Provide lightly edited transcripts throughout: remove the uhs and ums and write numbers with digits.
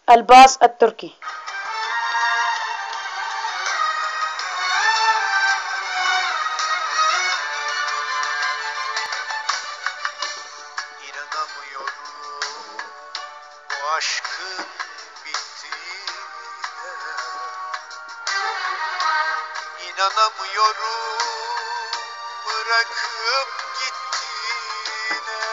الباص التركي. İnanamıyorum bu aşkın bittiğine. İnanamıyorum bırakıp gittiğine.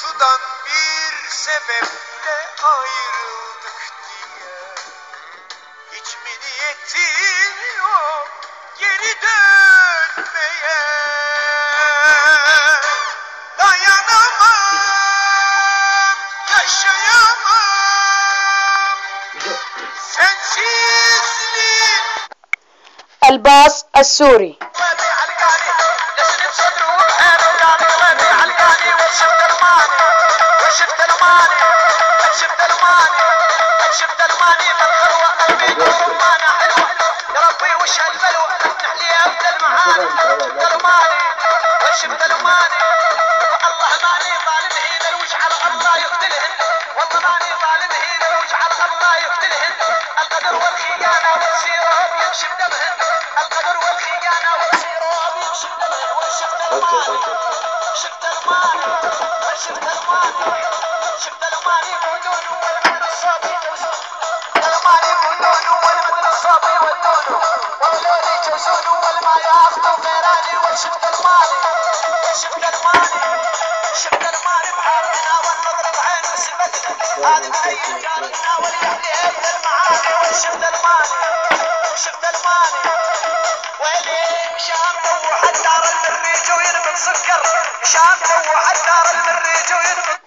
Sudan bir sebeple ayrıldık diye. Hiç mi niyetin yok geri dönmeye? Dayanamam, yaşayamam sensizlik. الباص السوري. القدر والخيانة والسيراب يمشي بدمهن. القدر والخيانة والسيراب يمشي بدمهن. وشفت الماني شفت الماني وشفت الماني شفت الماني بدون والمدن الصافي الماني بدون والمدن الصافي والدون والليل جزون والما يافطوا غيراني. وشفت الماني شفت الماني شفت الماني بحارنا والنظر بعين وسبتنا. هذا بعين جارنا واليحلي هيد المعاني. وشفت الماني شفت الماني ويلي مشام دوح الدار المريج وينبت سكر. مشام دوح الدار المريج وينبت